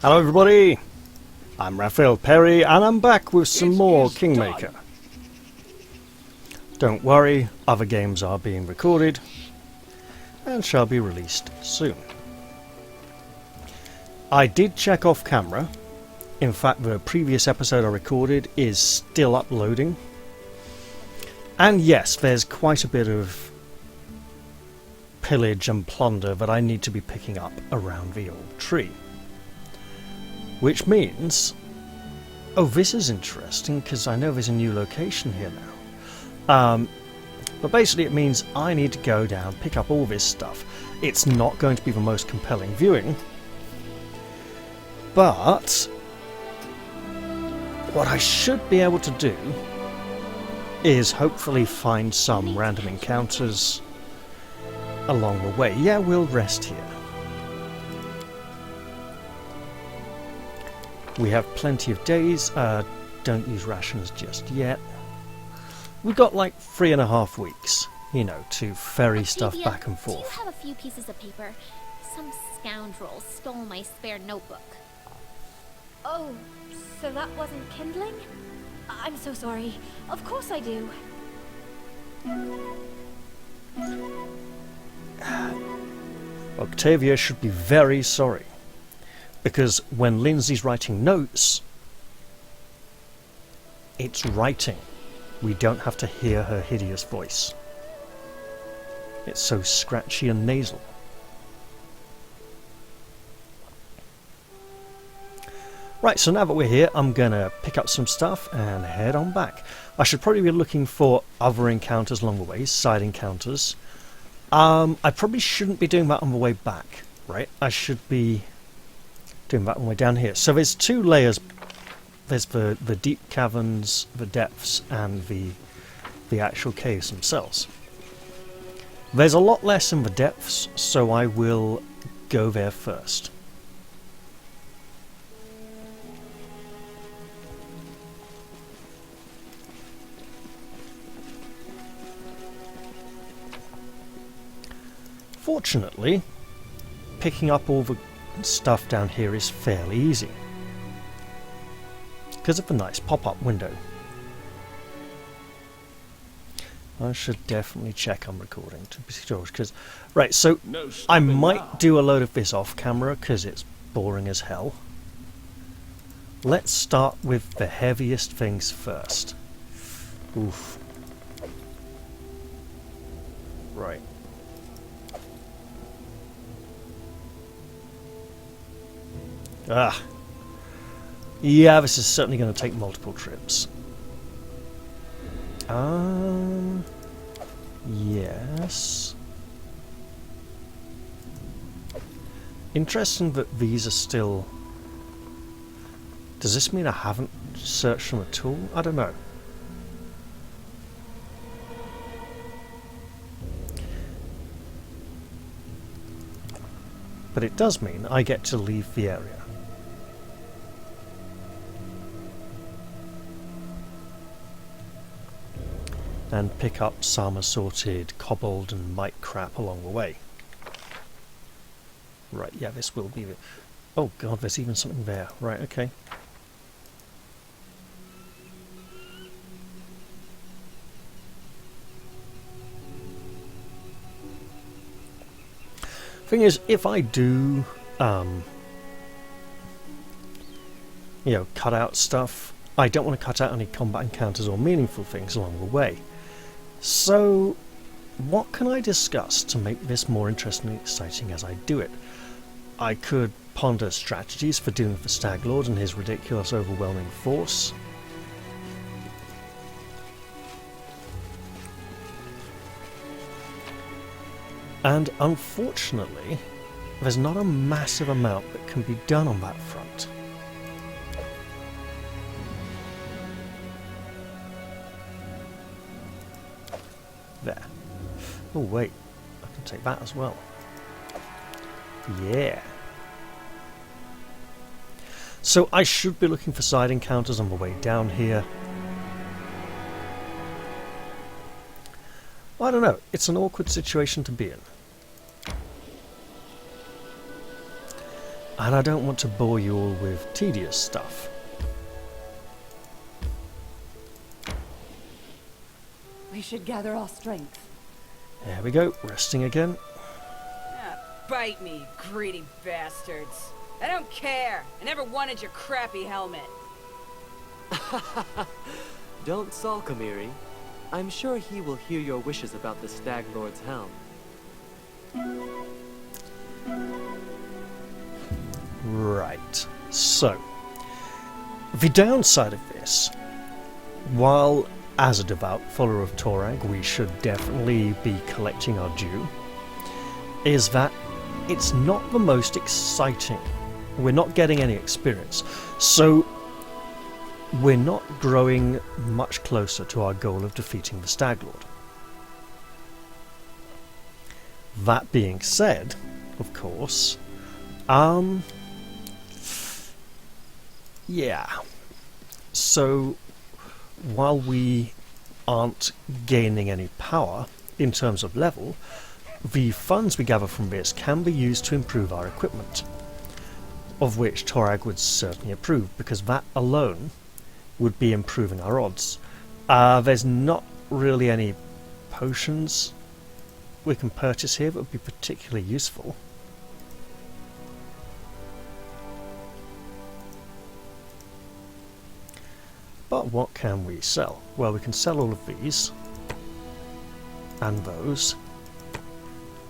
Hello everybody, I'm Raphael Perry and I'm back with some more Kingmaker. Don't worry, other games are being recorded and shall be released soon. I did check off camera. In fact, the previous episode I recorded is still uploading. And yes, there's quite a bit of pillage and plunder that I need to be picking up around the old tree. Which means... oh, this is interesting, because I know there's a new location here now. But basically it means I need to go down, pick up all this stuff. It's not going to be the most compelling viewing. But... what I should be able to do is hopefully find some random encounters along the way. Yeah, we'll rest here. We have plenty of days. Don't use rations just yet. We've got like 3.5 weeks, you know, to ferry stuff back and forth. Do you have a few pieces of paper? Some scoundrel stole my spare notebook. Oh, so that wasn't kindling? I'm so sorry. Of course I do. Octavia should be very sorry. Because when Lindsay's writing notes, it's writing. We don't have to hear her hideous voice. It's so scratchy and nasal. Right, so now that we're here, I'm going to pick up some stuff and head on back. I should probably be looking for other encounters along the way, side encounters. I probably shouldn't be doing that on the way back, right? I should be doing that on the way down here. So there's two layers. There's the deep caverns, the depths, and the actual caves themselves. There's a lot less in the depths, so I will go there first. Fortunately, picking up all the stuff down here is fairly easy because of the nice pop-up window. I should definitely check I'm recording to be sure, because right, so I might do a load of this off camera because it's boring as hell. Let's start with the heaviest things first. Oof. Right. Ah. Yeah, this is certainly going to take multiple trips. Yes. Interesting that these are still... does this mean I haven't searched them at all? I don't know. But it does mean I get to leave the area. And pick up some assorted kobold and mite crap along the way. Right, yeah, this will be the... oh god, there's even something there. Right, okay. Thing is, if I do, you know, cut out stuff, I don't want to cut out any combat encounters or meaningful things along the way. So, what can I discuss to make this more interesting and exciting as I do it? I could ponder strategies for dealing with the Stag Lord and his ridiculous overwhelming force. And unfortunately, there's not a massive amount that can be done on that front. There. Oh wait, I can take that as well. Yeah. So I should be looking for side encounters on the way down here. I don't know, it's an awkward situation to be in. And I don't want to bore you all with tedious stuff. We should gather our strength. There we go, resting again. Ah, bite me, greedy bastards. I don't care. I never wanted your crappy helmet. Don't sulk, Amiri. I'm sure he will hear your wishes about the Stag Lord's helm. Right, so the downside of this, while as a devout follower of Torag we should definitely be collecting our due, is that it's not the most exciting. We're not getting any experience, so we're not growing much closer to our goal of defeating the Staglord. That being said, of course, yeah. So, while we aren't gaining any power in terms of level, the funds we gather from this can be used to improve our equipment, of which Torag would certainly approve, because that alone would be improving our odds. There's not really any potions we can purchase here that would be particularly useful. But what can we sell? Well, we can sell all of these and those.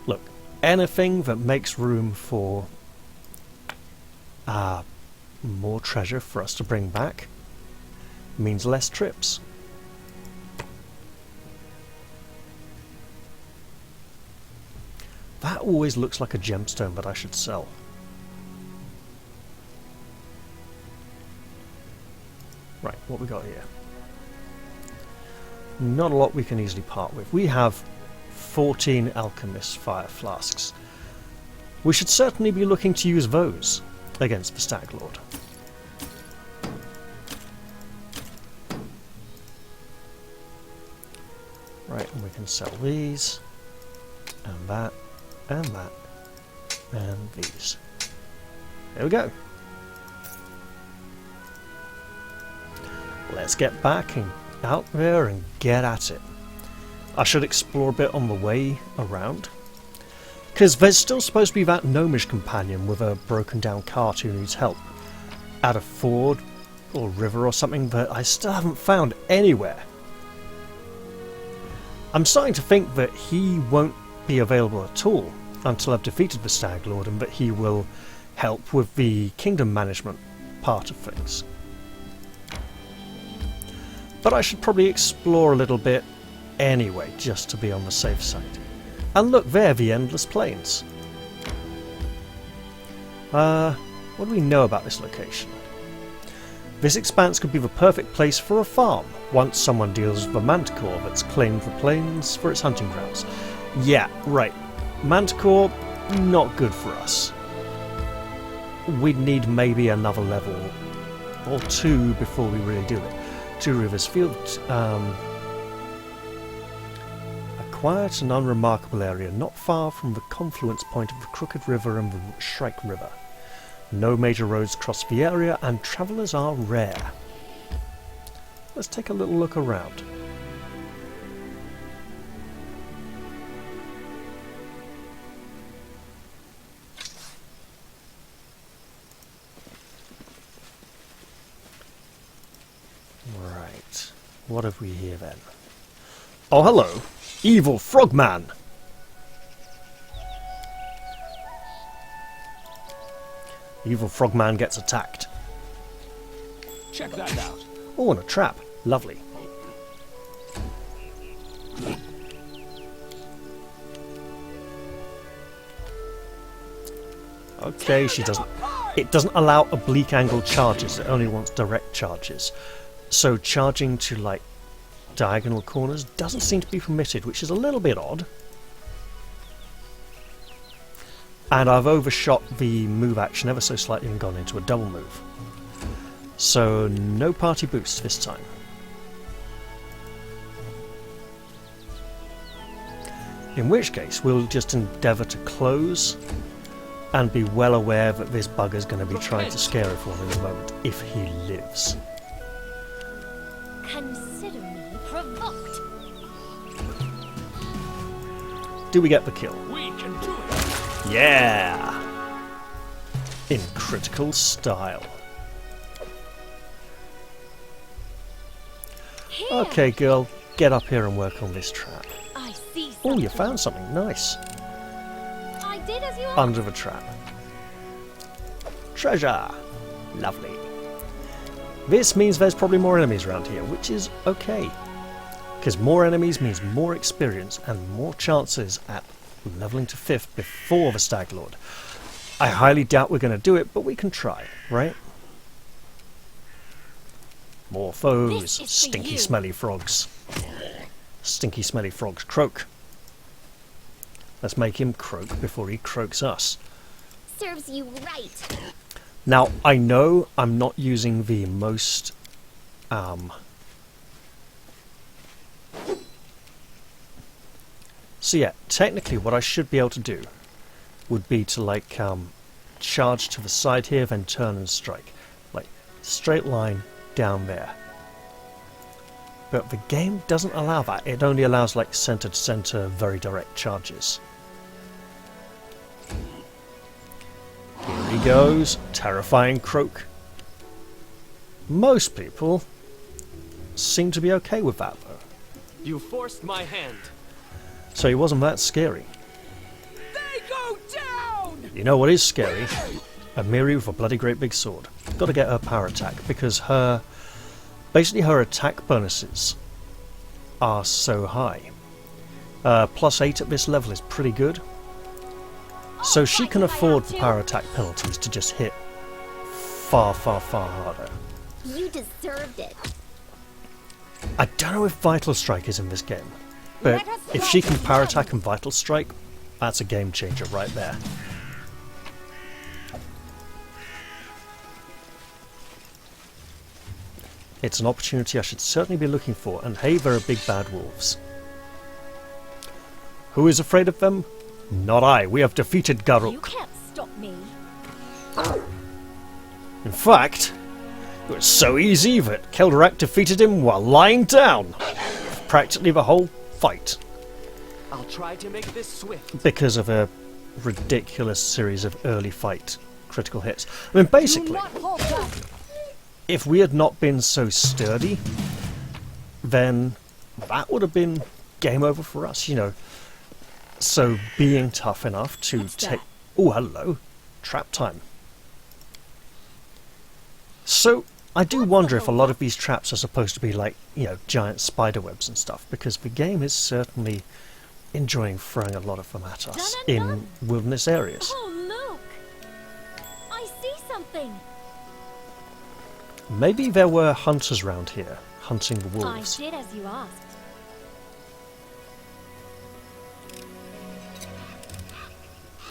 Look, anything that makes room for more treasure for us to bring back means less trips. That always looks like a gemstone that I should sell. Right, what we got here? Not a lot we can easily part with. We have 14 alchemist fire flasks. We should certainly be looking to use those against the Staglord. Right, and we can sell these, and that, and that, and these. There we go. Let's get back and out there and get at it. I should explore a bit on the way around, because there's still supposed to be that gnomish companion with a broken down cart who needs help at a ford or river or something that I still haven't found anywhere. I'm starting to think that he won't be available at all until I've defeated the Stag Lord, and that he will help with the kingdom management part of things. But I should probably explore a little bit anyway, just to be on the safe side. And look there, the endless plains. What do we know about this location? This expanse could be the perfect place for a farm, once someone deals with the manticore that's claimed the plains for its hunting grounds. Yeah, right. Manticore, not good for us. We'd need maybe another level or two before we really do it. Two Rivers Field. A quiet and unremarkable area not far from the confluence point of the Crooked River and the Shrike River. No major roads cross the area, and travellers are rare. Let's take a little look around. Right, what have we here then? Oh, hello! Evil Frogman! Evil Frogman gets attacked. Check that out. Oh, and a trap. Lovely. Okay, she doesn't... It doesn't allow oblique angle charges, it only wants direct charges. So charging to, like, diagonal corners doesn't seem to be permitted, which is a little bit odd. And I've overshot the move action ever so slightly and gone into a double move. So no party boost this time. In which case we'll just endeavour to close and be well aware that this bugger's going to be trying to scare everyone in a moment, if he lives. Consider me provoked. Do we get the kill? We can do it. Yeah! In critical style. Here. Okay, girl, get up here and work on this trap. I see something. Oh, you found something nice I did as you asked. under the trap. Treasure! Lovely. This means there's probably more enemies around here, which is okay. Because more enemies means more experience and more chances at leveling to 5th before the Stag Lord. I highly doubt we're going to do it, but we can try, right? More foes. This is for Stinky, you. smelly frogs. Stinky, smelly frogs croak. Let's make him croak before he croaks us. Serves you right. Now, I know I'm not using the most... So yeah, technically what I should be able to do would be to like charge to the side here, then turn and strike. Like, straight line down there. But the game doesn't allow that. It only allows like center to center, very direct charges. Here he goes, terrifying croak. Most people seem to be okay with that though. You forced my hand. So he wasn't that scary. They go down! You know what is scary? A Miri with a bloody great big sword. Got to get her power attack because basically her attack bonuses are so high. +8 at this level is pretty good. So she can afford the power attack penalties to just hit far, far, far harder. You deserved it. I don't know if Vital Strike is in this game, but Let us if fight she can power again. attack and Vital Strike, that's a game changer right there. It's an opportunity I should certainly be looking for, and hey, there are big bad wolves. Who is afraid of them? Not I. We have defeated You Garuk. can't stop me. In fact, it was so easy that Kelderak defeated him while lying down. Practically the whole fight. I'll try to make this swift. Because of a ridiculous series of early fight critical hits. I mean, basically, Do not hold back. if we had not been so sturdy, then that would have been game over for us, you know. So being tough enough to What's take... that? Oh, hello. Trap time. So, I do wonder if a lot of these traps are supposed to be like, you know, giant spider webs and stuff, because the game is certainly enjoying throwing a lot of them at us in wilderness areas. Oh, look! I see something. Maybe there were hunters round here, hunting the wolves. I did as you asked.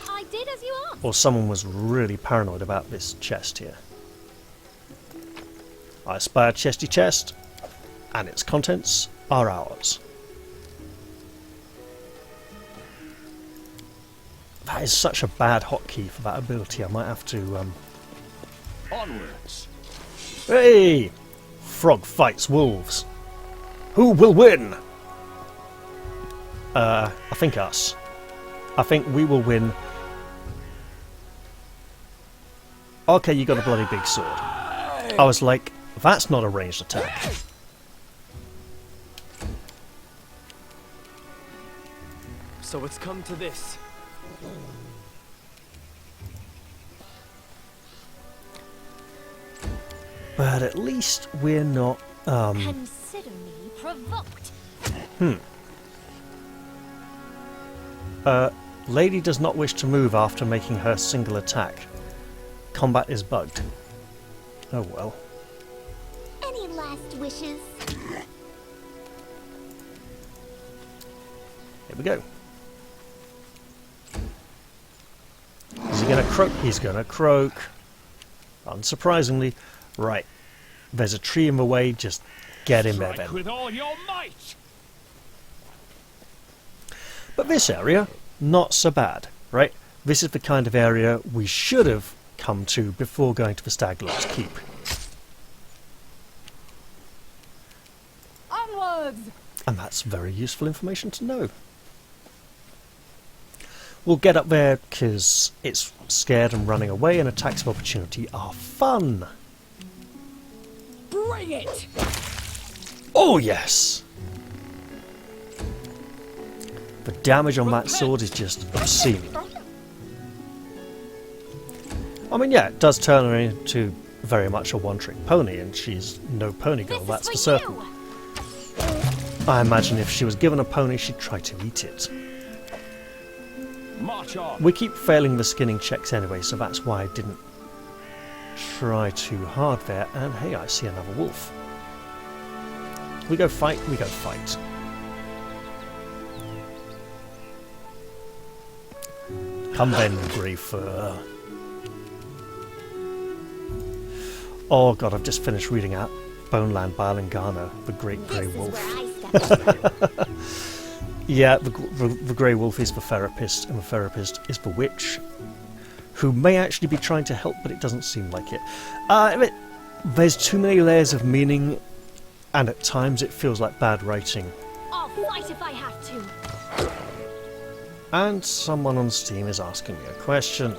I did as you asked. Or someone was really paranoid about this chest here. I spy a chesty chest, and its contents are ours. That is such a bad hotkey for that ability. I might have to, Onwards. Hey! Frog fights wolves. Who will win? I think us. I think we will win. Okay, you got a bloody big sword. I was like, that's not a ranged attack. So it's come to this. But at least we're not, Consider me provoked. Lady does not wish to move after making her single attack. Combat is bugged. Oh well. Any last wishes? Here we go. Is he gonna croak? He's gonna croak. Unsurprisingly. Right. There's a tree in the way, just get in there Strike then. with all your might. But this area, not so bad, right? This is the kind of area we should have come to before going to the Stag Lord's Keep. Onwards! And that's very useful information to know. We'll get up there because it's scared and running away, and attacks of opportunity are fun. Bring it! Oh yes! The damage on that sword is just obscene. I mean, yeah, it does turn her into very much a one-trick pony, and she's no pony girl, that's for certain. I imagine if she was given a pony, she'd try to eat it. March on. We keep failing the skinning checks anyway, so that's why I didn't try too hard there. And hey, I see another wolf. We go fight, we go fight. Come then, grey fur. Oh god, I've just finished reading out Boneland by Alengano, the Great Grey This is Wolf. where I step in. Yeah, the Grey Wolf is the therapist, and the therapist is the witch, who may actually be trying to help, but it doesn't seem like it. There's too many layers of meaning, and at times it feels like bad writing. I'll fight if I have to. And someone on Steam is asking me a question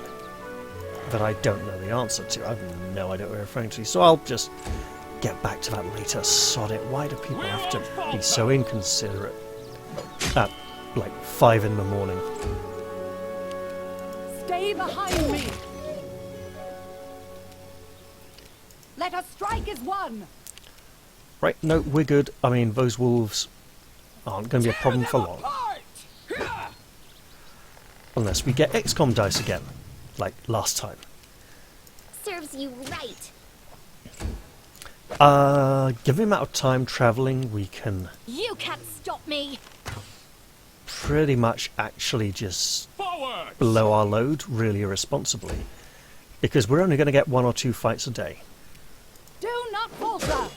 that I don't know the answer to. I have no idea what we're referring to, so I'll just get back to that later. Sod it. Why do people have to be so inconsiderate at, like, 5 in the morning? Stay behind me! Let us strike as one! Right, no, we're good. I mean, those wolves aren't going to be a problem for long. Unless we get XCOM dice again, like last time. Serves you right. Given the amount of time travelling, we can You can't stop me. pretty much actually just Forward! blow our load really irresponsibly. Because we're only going to get 1 or 2 fights a day. Do not falter!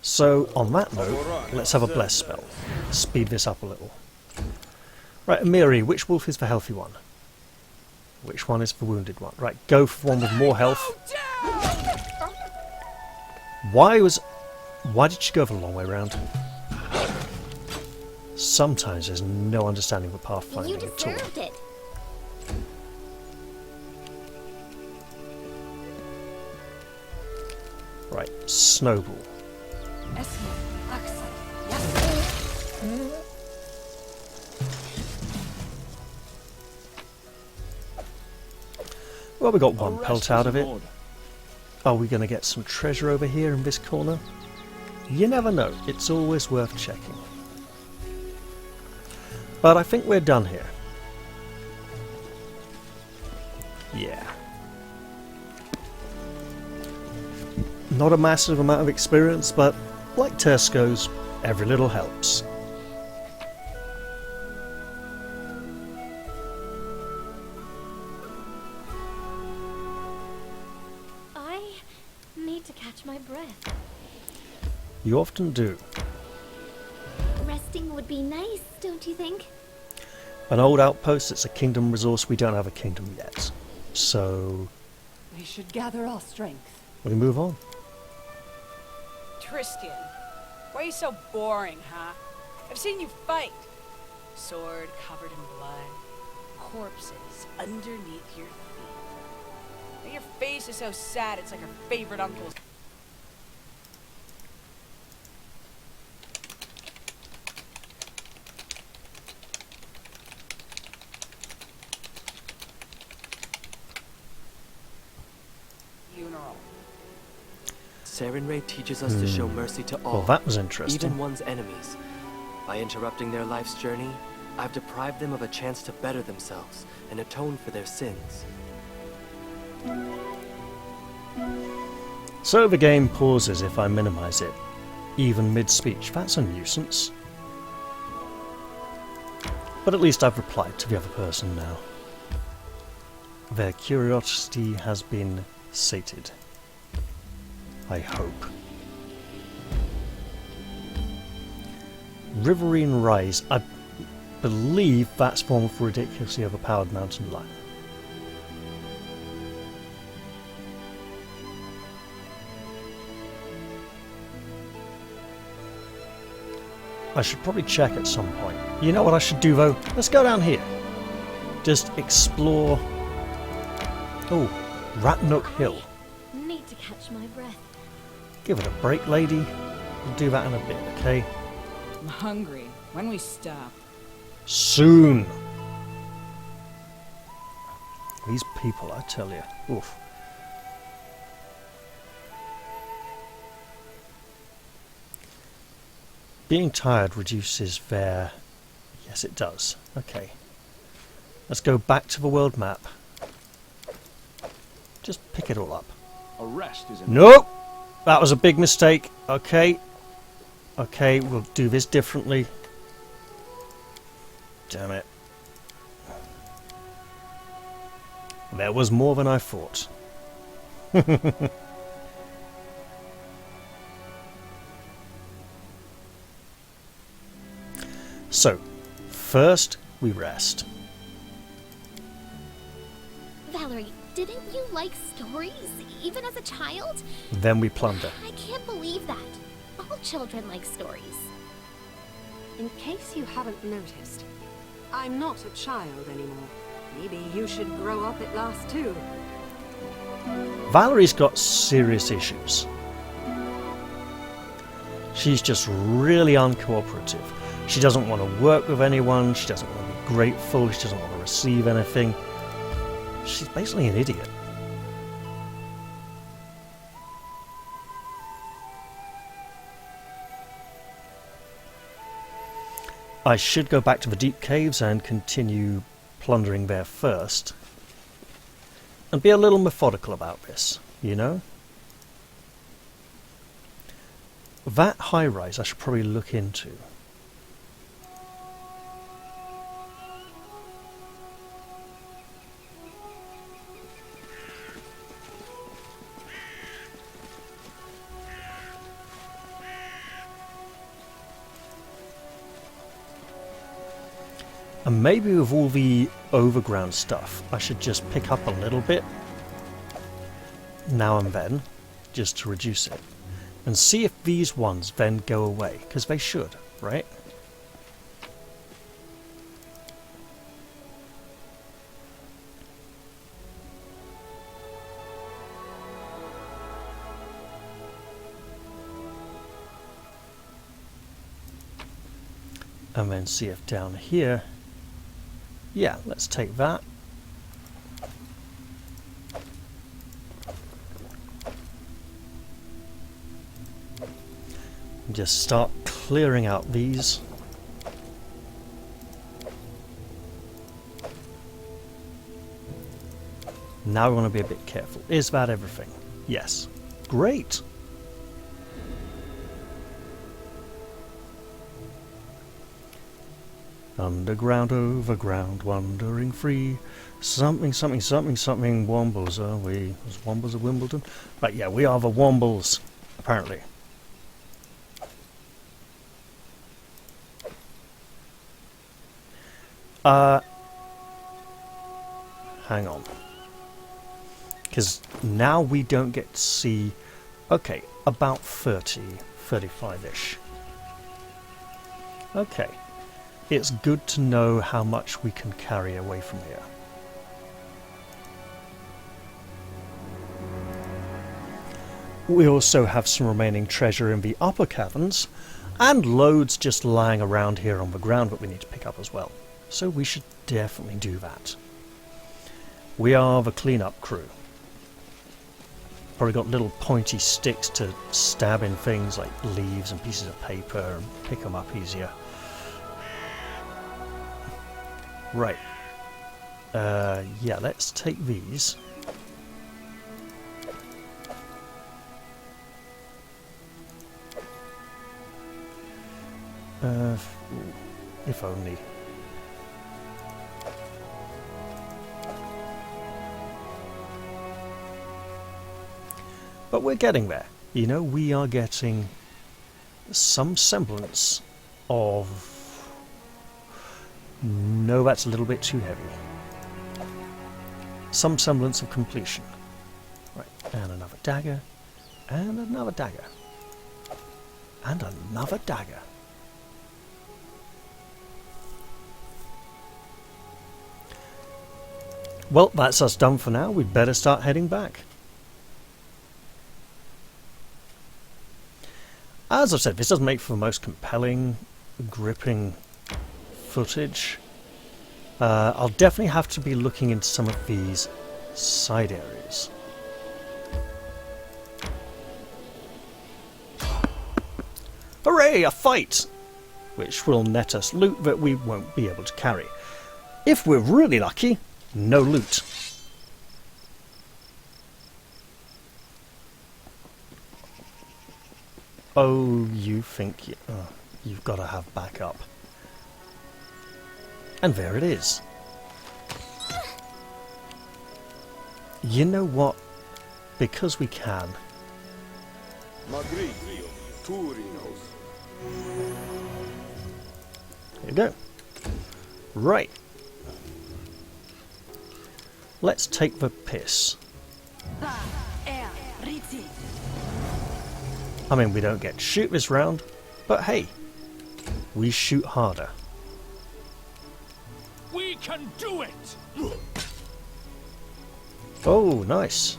So, on that note, let's have a bless spell. Speed this up a little. Right, Amiri, which wolf is the healthy one? Which one is the wounded one? Right, go for one with more health. Why did she go the long way round? Sometimes there's no understanding of You pathfinding at all. deserved it. Right, snowball. Well, we got one pelt out of it. Are we going to get some treasure over here in this corner? You never know. It's always worth checking. But I think we're done here. Yeah. Not a massive amount of experience, but like Tesco's, every little helps. I need to catch my breath. You often do. Resting would be nice, don't you think? An old outpost, it's a kingdom resource. We don't have a kingdom yet. So, We should gather our strength. we move on. Tristan, why are you so boring, huh? I've seen you fight. Sword covered in blood. Corpses underneath your feet. And your face is so sad, it's like her favorite uncle's. Funeral. Sarenrae teaches us to show mercy to all, Well, that was interesting. even one's enemies. By interrupting their life's journey, I've deprived them of a chance to better themselves and atone for their sins. So the game pauses if I minimize it, even mid-speech. That's a nuisance. But at least I've replied to the other person now. Their curiosity has been sated. I hope. Riverine Rise. believe that's one of ridiculously overpowered mountain lion. I should probably check at some point. You know what I should do though? Let's go down here. Just explore... Oh, Ratnook Hill. Need to catch my breath. Give it a break, lady. We'll do that in a bit, okay? I'm hungry. When we stop? Soon! These people, I tell you. Oof. Being tired reduces their... Yes, it does. Okay. Let's go back to the world map. Just pick it all up. A rest is in Nope! That was a big mistake. Okay. Okay, we'll do this differently. Damn it. There was more than I thought. So, first we rest. Valerie, didn't you like stories, even as a child? Then we plunder. I can't believe that. All children like stories. In case you haven't noticed, I'm not a child anymore. Maybe you should grow up at last too. Valerie's got serious issues. She's just really uncooperative. She doesn't want to work with anyone, she doesn't want to be grateful, she doesn't want to receive anything. She's basically an idiot. I should go back to the deep caves and continue plundering there first. And be a little methodical about this, you know? That high rise I should probably look into. And maybe with all the overground stuff, I should just pick up a little bit now and then, just to reduce it. And see if these ones then go away, because they should, right? And then see if down here... Yeah, let's take that. And just start clearing out these. Now we want to be a bit careful. Is that everything? Yes. Great! Underground, overground, wandering free. Something, something, something, something. Wombles, are we? Was Wombles of Wimbledon? Right, yeah, we are the Wombles, apparently. Hang on. Because now we don't get to see... Okay, about 30, 35-ish. Okay. It's good to know how much we can carry away from here. We also have some remaining treasure in the upper caverns, and loads just lying around here on the ground that we need to pick up as well. So we should definitely do that. We are the cleanup crew. Probably got little pointy sticks to stab in things like leaves and pieces of paper and pick them up easier. Right. Yeah, let's take these. If only. But we're getting there. You know, we are getting some semblance of No, that's a little bit too heavy. Some semblance of completion. Right, and another dagger. And another dagger. And another dagger. Well, that's us done for now. We'd better start heading back. As I've said, this doesn't make for the most compelling, gripping footage. I'll definitely have to be looking into some of these side areas. Hooray, a fight! Which will net us loot that we won't be able to carry. If we're really lucky, no loot. Oh, you think you've got to have backup. And there it is. You know what? Because we can. There you go. Right. Let's take the piss. I mean, we don't get to shoot this round, but hey, we shoot harder. We can do it! Oh, nice.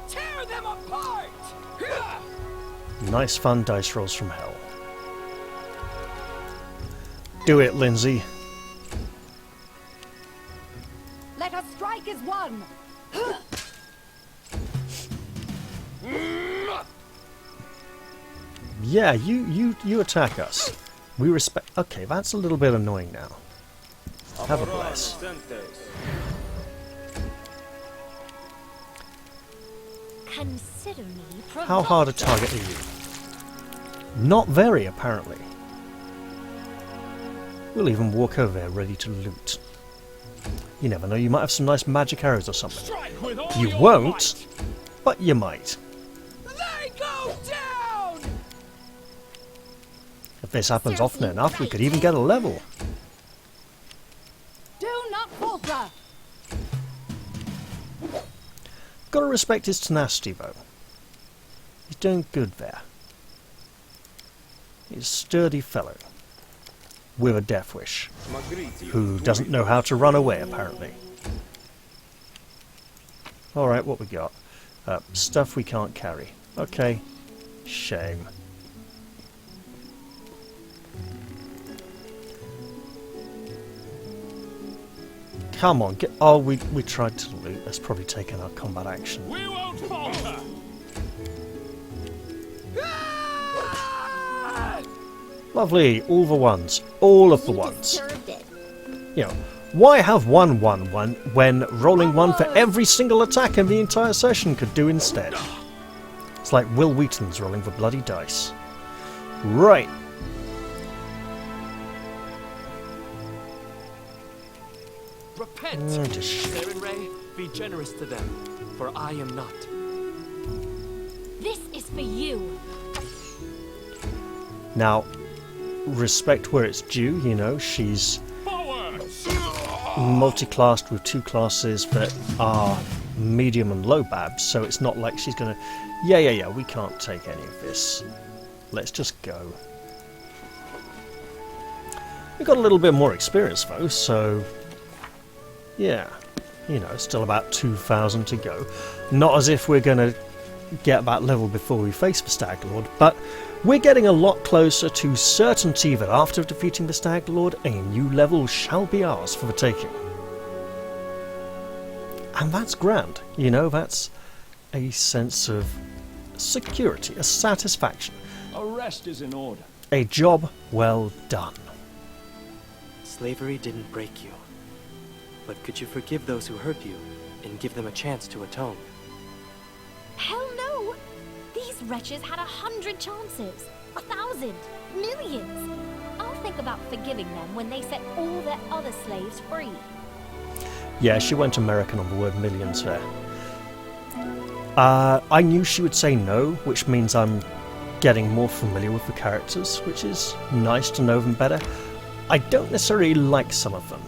Tear them apart! Nice fun dice rolls from hell. Do it, Lindsay. Let us strike as one! Yeah, you attack us. We respect... Okay, that's a little bit annoying now. Have a bless. Consider me How hard a target are you? Not very, apparently. We'll even walk over there ready to loot. You never know, you might have some nice magic arrows or something. Strike with all You your won't, but you might. They go down! If this happens often enough, we could even get a level. Do not falter! Gotta respect his tenacity, though. He's doing good there. He's a sturdy fellow. With a death wish. Who doesn't know how to run away, apparently. Alright, what we got? Stuff we can't carry. Okay. Shame. Come on, get... Oh, we tried to loot. That's probably taken our combat action. We won't falter! Lovely, all the ones. All of the ones. Deserved it. You know, why have 1/1/1 when rolling 1 for every single attack in the entire session could do instead? It's like Will Wheaton's rolling the bloody dice. Right. Repent! Saren Ray, be generous to them, for I am not. This is for you. Now, respect where it's due, you know, she's Forwards! multi-classed with 2 classes that are medium and low babs, so it's not like she's gonna, yeah, we can't take any of this. Let's just go. We've got a little bit more experience though, so yeah, you know, still about 2,000 to go. Not as if we're gonna get that level before we face the Stag Lord, but we're getting a lot closer to certainty that after defeating the Stag Lord, a new level shall be ours for the taking. And that's grand, you know, that's a sense of security, a satisfaction. A rest is in order. A job well done. Slavery didn't break you. But could you forgive those who hurt you and give them a chance to atone? Hell no! These wretches had 100 chances. 1,000. Millions. I'll think about forgiving them when they set all their other slaves free. Yeah, she went American on the word millions there. I knew she would say no, which means I'm getting more familiar with the characters, which is nice to know them better. I don't necessarily like some of them.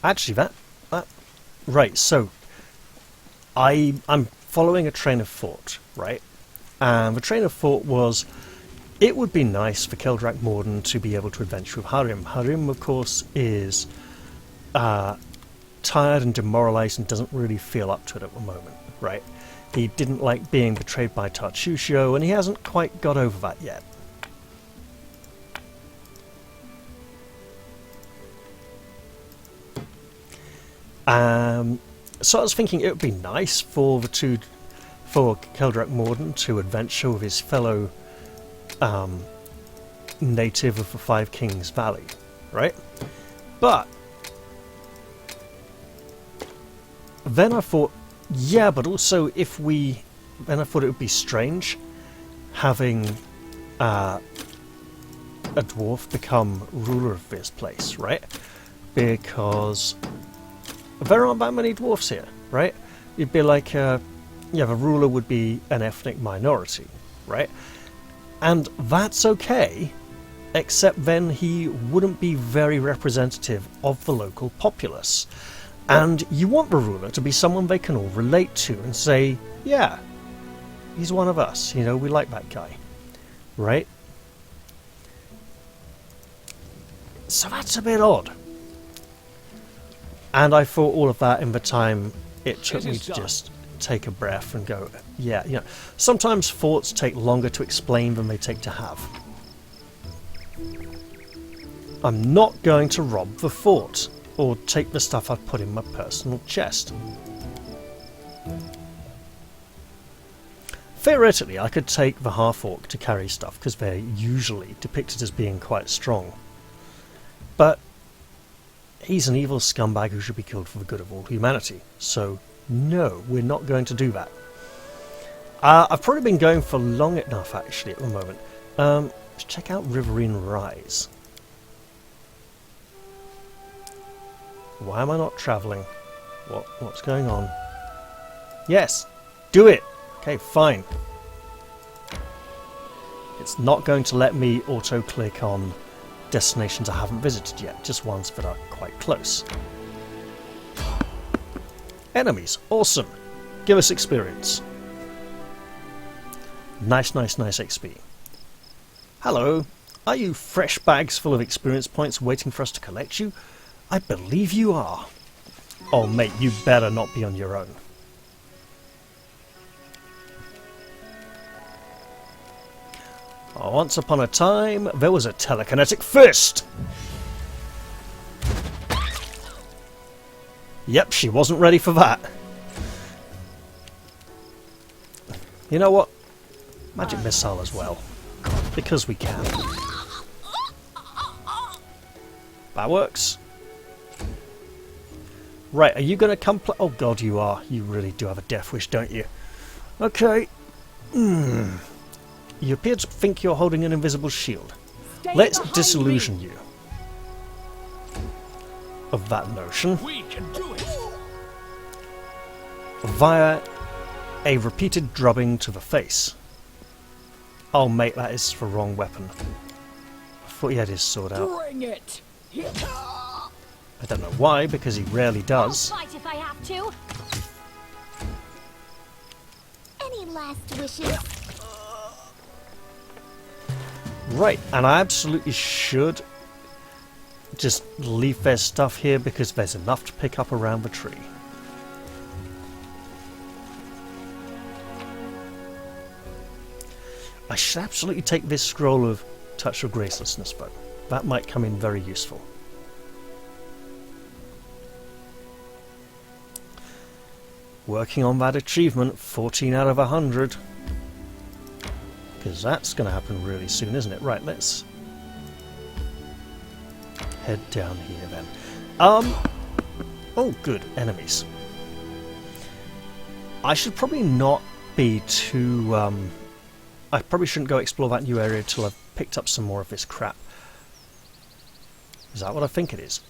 Actually, that right. So, I'm following a train of thought, right? And the train of thought was, it would be nice for Keldrak Morden to be able to adventure with Harim. Harim, of course, is tired and demoralised and doesn't really feel up to it at the moment, right? He didn't like being betrayed by Tartusio, and he hasn't quite got over that yet. So I was thinking it would be nice for Keldrak Morden to adventure with his fellow native of the Five Kings Valley, right? But then I thought, yeah, but also then I thought it would be strange having a dwarf become ruler of this place, right? Because there aren't that many dwarfs here, right? It'd be like, the ruler would be an ethnic minority, right? And that's okay, except then he wouldn't be very representative of the local populace. And you want the ruler to be someone they can all relate to and say, yeah, he's one of us, we like that guy, right? So that's a bit odd. And I thought all of that in the time it took me to just take a breath and go, yeah, sometimes thoughts take longer to explain than they take to have. I'm not going to rob the fort, or take the stuff I've put in my personal chest. Theoretically, I could take the half-orc to carry stuff, because they're usually depicted as being quite strong. But he's an evil scumbag who should be killed for the good of all humanity. So, no, we're not going to do that. I've probably been going for long enough, actually, at the moment. Let's check out Riverine Rise. Why am I not travelling? What's going on? Yes! Do it! Okay, fine. It's not going to let me auto-click on destinations I haven't visited yet, just ones that are quite close. Enemies, awesome. Give us experience. Nice XP. Hello, are you fresh bags full of experience points waiting for us to collect you? I believe you are. Oh mate, you better not be on your own. Once upon a time, there was a telekinetic fist! Yep, she wasn't ready for that. You know what? Magic missile as well. Because we can. That works. Right, are you going to come oh god, you are. You really do have a death wish, don't you? Okay. You appear to think you're holding an invisible shield. Let's disillusion you of that notion We can do it. via a repeated drubbing to the face. Oh mate, that is the wrong weapon. I thought he had his sword out. Bring it. I don't know why, because he rarely does. I'll fight if I have to. Any last wishes? Right, and I absolutely should just leave their stuff here because there's enough to pick up around the tree. I should absolutely take this scroll of Touch of Gracelessness though. That might come in very useful. Working on that achievement, 14 out of 100. Because that's going to happen really soon, isn't it? Right, let's head down here then. Oh good, enemies. I should probably not be too, I probably shouldn't go explore that new area till I've picked up some more of this crap. Is that what I think it is?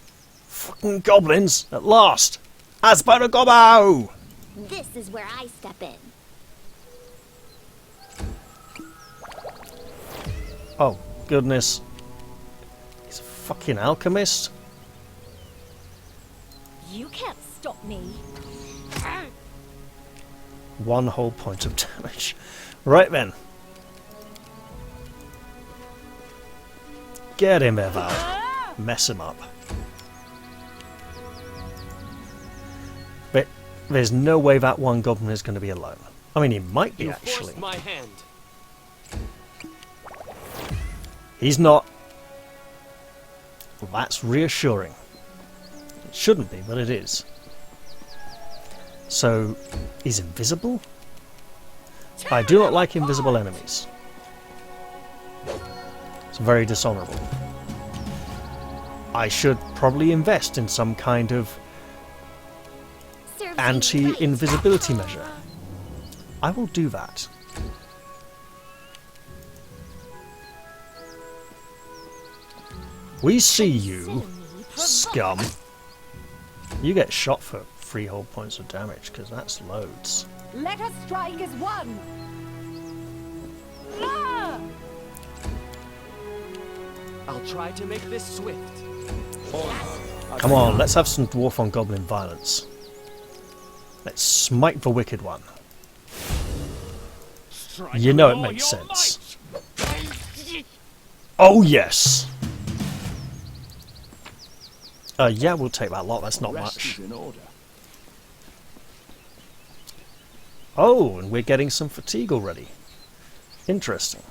Fucking goblins! At last! Asparagum! This is where I step in. Oh, goodness. He's a fucking alchemist? You can't stop me. 1 whole point of damage. Right then. Get him, Eval. Mess him up. But there's no way that one goblin is going to be alone. I mean, he might be, actually. My hand. He's not. Well, that's reassuring. It shouldn't be, but it is. So, he's invisible? I do not like invisible enemies. It's very dishonourable. I should probably invest in some kind of anti-invisibility measure. I will do that. We see you, scum. You get shot for 3 whole points of damage, because that's loads. Let us strike as one. Ah! I'll try to make this swift. Come on, let's have some dwarf on goblin violence. Let's smite the wicked one. You know it makes sense. Oh yes! Yeah, we'll take that lot, that's not much. In order. Oh, and we're getting some fatigue already. Interesting.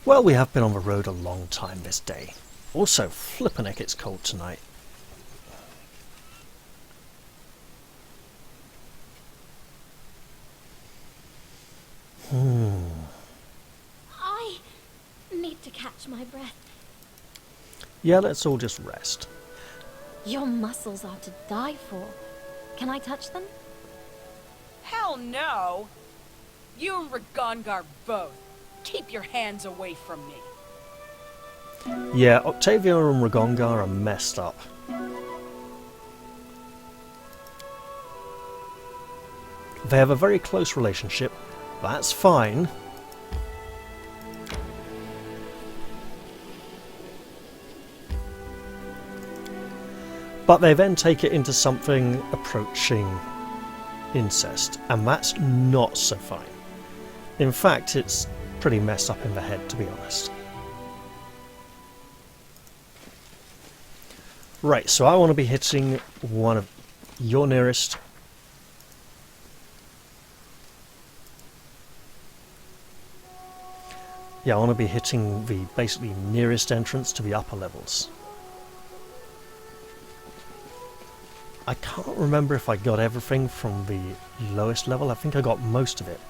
Well, we have been on the road a long time this day. Also, flippin' heck, it's cold tonight. I need to catch my breath. Yeah, let's all just rest. Your muscles are to die for. Can I touch them? Hell no! You and Ragongar both. Keep your hands away from me. Yeah, Octavia and Ragongar are messed up. They have a very close relationship. That's fine. But they then take it into something approaching incest, and that's not so fine. In fact, it's pretty messed up in the head, to be honest. Right, so I want to be hitting one of your nearest. Yeah, I want to be hitting the basically nearest entrance to the upper levels. I can't remember if I got everything from the lowest level. I think I got most of it,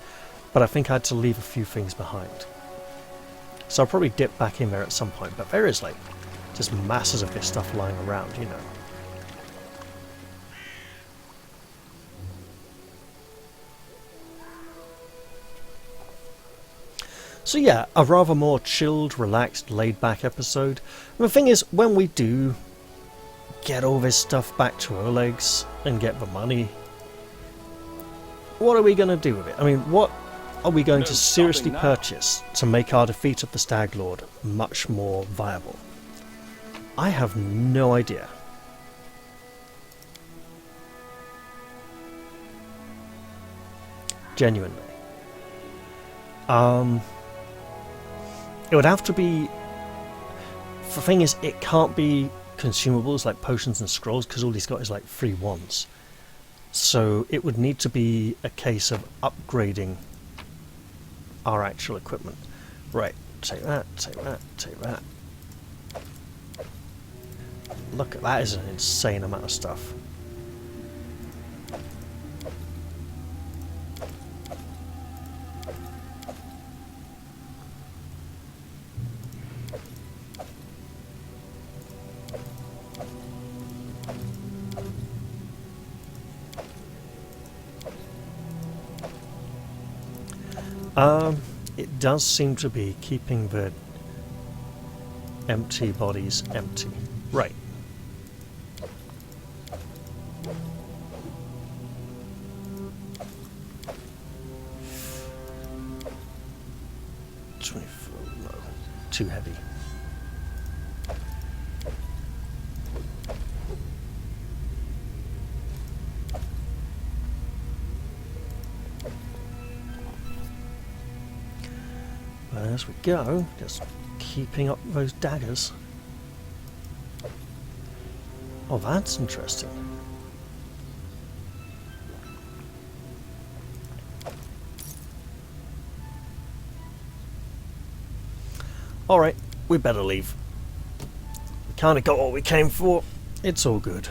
but I think I had to leave a few things behind. So I'll probably dip back in there at some point, but there is like just masses of this stuff lying around, you know. So yeah, a rather more chilled, relaxed, laid-back episode. And the thing is, when we do get all this stuff back to Oleg's and get the money, what are we going to do with it? I mean, what are we going to seriously purchase to make our defeat of the Stag Lord much more viable? I have no idea. Genuinely. It would have to be... The thing is, it can't be consumables like potions and scrolls, because all he's got is like 3 wands. So it would need to be a case of upgrading our actual equipment. Right, take that, take that, take that. Look, that is an insane amount of stuff. it does seem to be keeping the empty bodies empty. Right. No, too heavy. As we go, just keeping up those daggers. Oh, that's interesting. Alright, we better leave. We kind of got what we came for. It's all good.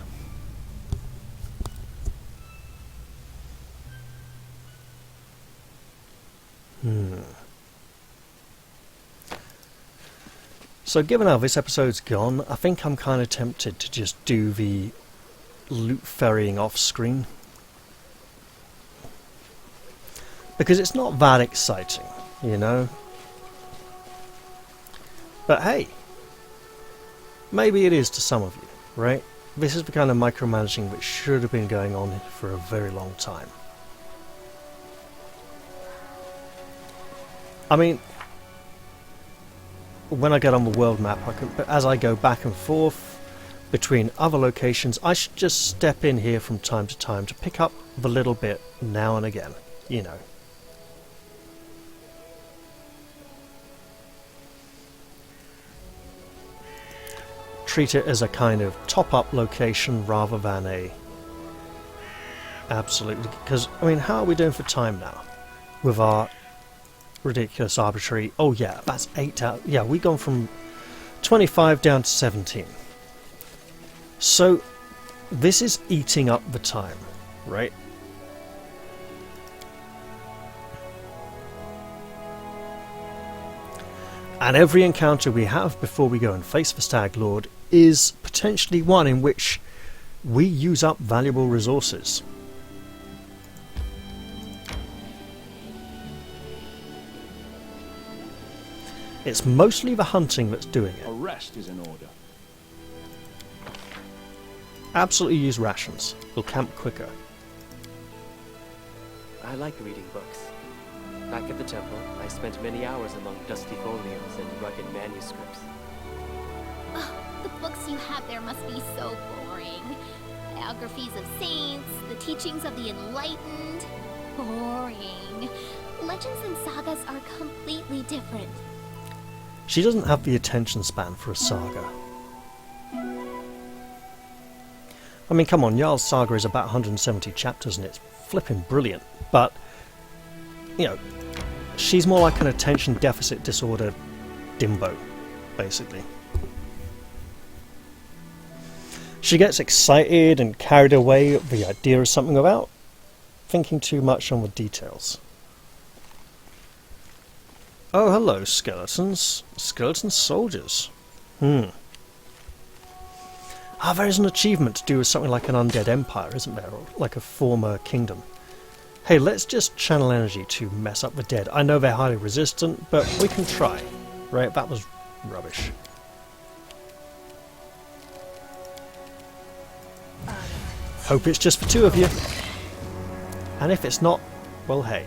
So given how this episode's gone, I think I'm kind of tempted to just do the loot ferrying off screen. Because it's not that exciting, you know? But hey, maybe it is to some of you, right? This is the kind of micromanaging which should have been going on for a very long time. I mean, when I get on the world map, as I go back and forth between other locations, I should just step in here from time to time to pick up the little bit now and again, you know. Treat it as a kind of top-up location rather than a absolutely, because I mean, how are we doing for time now with our ridiculous arbitrary? Oh yeah, that's 8 out. Yeah, we've gone from 25 down to 17. So this is eating up the time, right? And every encounter we have before we go and face the Stag Lord is potentially one in which we use up valuable resources. It's mostly the hunting that's doing it. A rest is in order. Absolutely use rations. We'll camp quicker. I like reading books. Back at the temple, I spent many hours among dusty folios and rugged manuscripts. The books you have there must be so boring. Biographies of saints, the teachings of the enlightened. Boring. Legends and sagas are completely different. She doesn't have the attention span for a saga. I mean, come on, Jarl's saga is about 170 chapters and it's flipping brilliant, but, you know, she's more like an attention deficit disorder dimbo, basically. She gets excited and carried away at the idea of something without thinking too much on the details. Oh, hello, skeletons. Skeleton soldiers. Ah, there is an achievement to do with something like an undead empire, isn't there? Or like a former kingdom. Hey, let's just channel energy to mess up the dead. I know they're highly resistant, but we can try. Right, that was rubbish. Hope it's just for two of you. And if it's not, well, hey.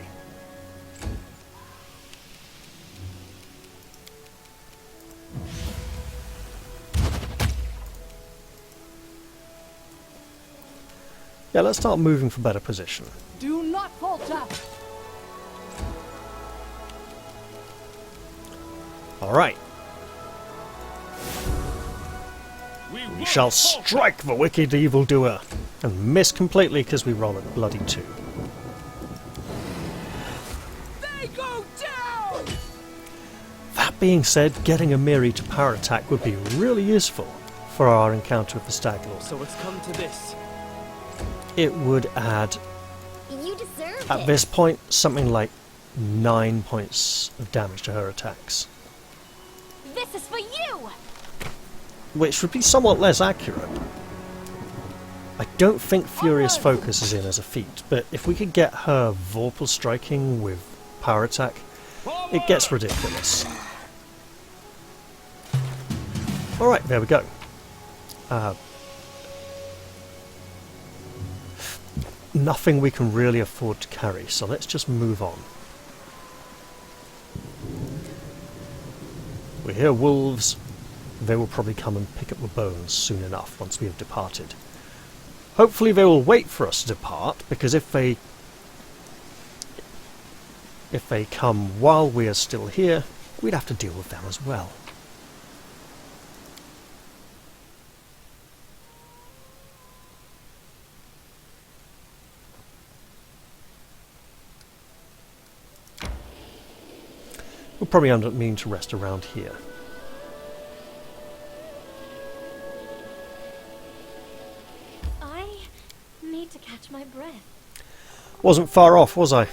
Yeah, let's start moving for better position. Do not falter! Alright. We shall strike the wicked evildoer. And miss completely because we roll a bloody 2. They go down! That being said, getting a Miri to power attack would be really useful for our encounter with the Stag Lord. So it's come to this. It would add, You deserve at it. this point, something like 9 points of damage to her attacks. This is for you! Which would be somewhat less accurate. I don't think Furious Focus is in as a feat, but if we could get her Vorpal striking with power attack, It gets ridiculous. Alright, there we go. Nothing we can really afford to carry, so let's just move on. We hear wolves. They will probably come and pick up the bones soon enough once we have departed. Hopefully they will wait for us to depart, because if they come while we are still here, we'd have to deal with them as well. We'll probably end up needing to rest around here. I need to catch my breath. Wasn't far off, was I?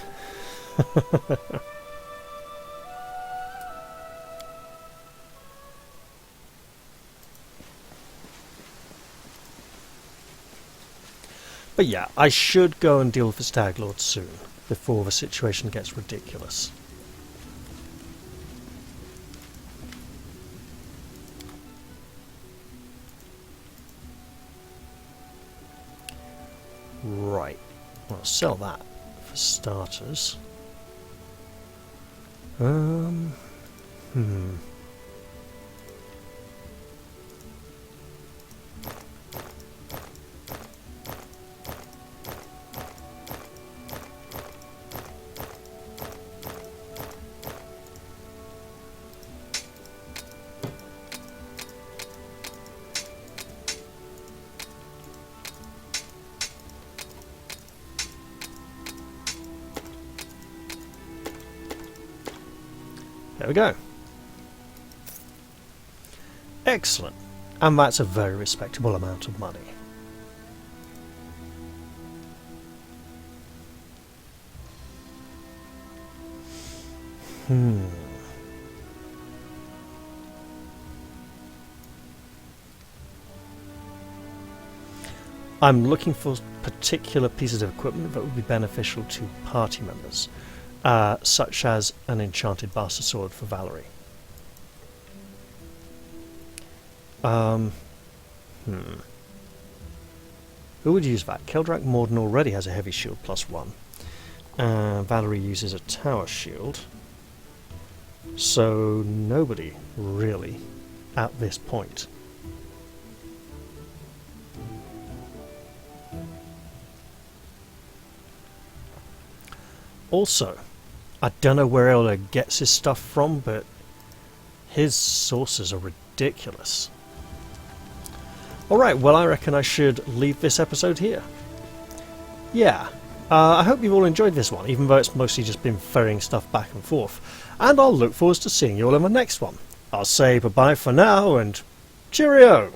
But yeah, I should go and deal with the Stag Lord soon, before the situation gets ridiculous. Right, I'll sell that for starters. There we go. Excellent. And that's a very respectable amount of money. I'm looking for particular pieces of equipment that would be beneficial to party members. Such as an enchanted bastard sword for Valerie. Who would use that? Keldrak Morden already has a heavy shield +1. Valerie uses a tower shield. So nobody, really, at this point. Also, I don't know where Elder gets his stuff from, but his sources are ridiculous. Alright, well I reckon I should leave this episode here. Yeah, I hope you've all enjoyed this one, even though it's mostly just been ferrying stuff back and forth. And I'll look forward to seeing you all in the next one. I'll say bye-bye for now, and cheerio!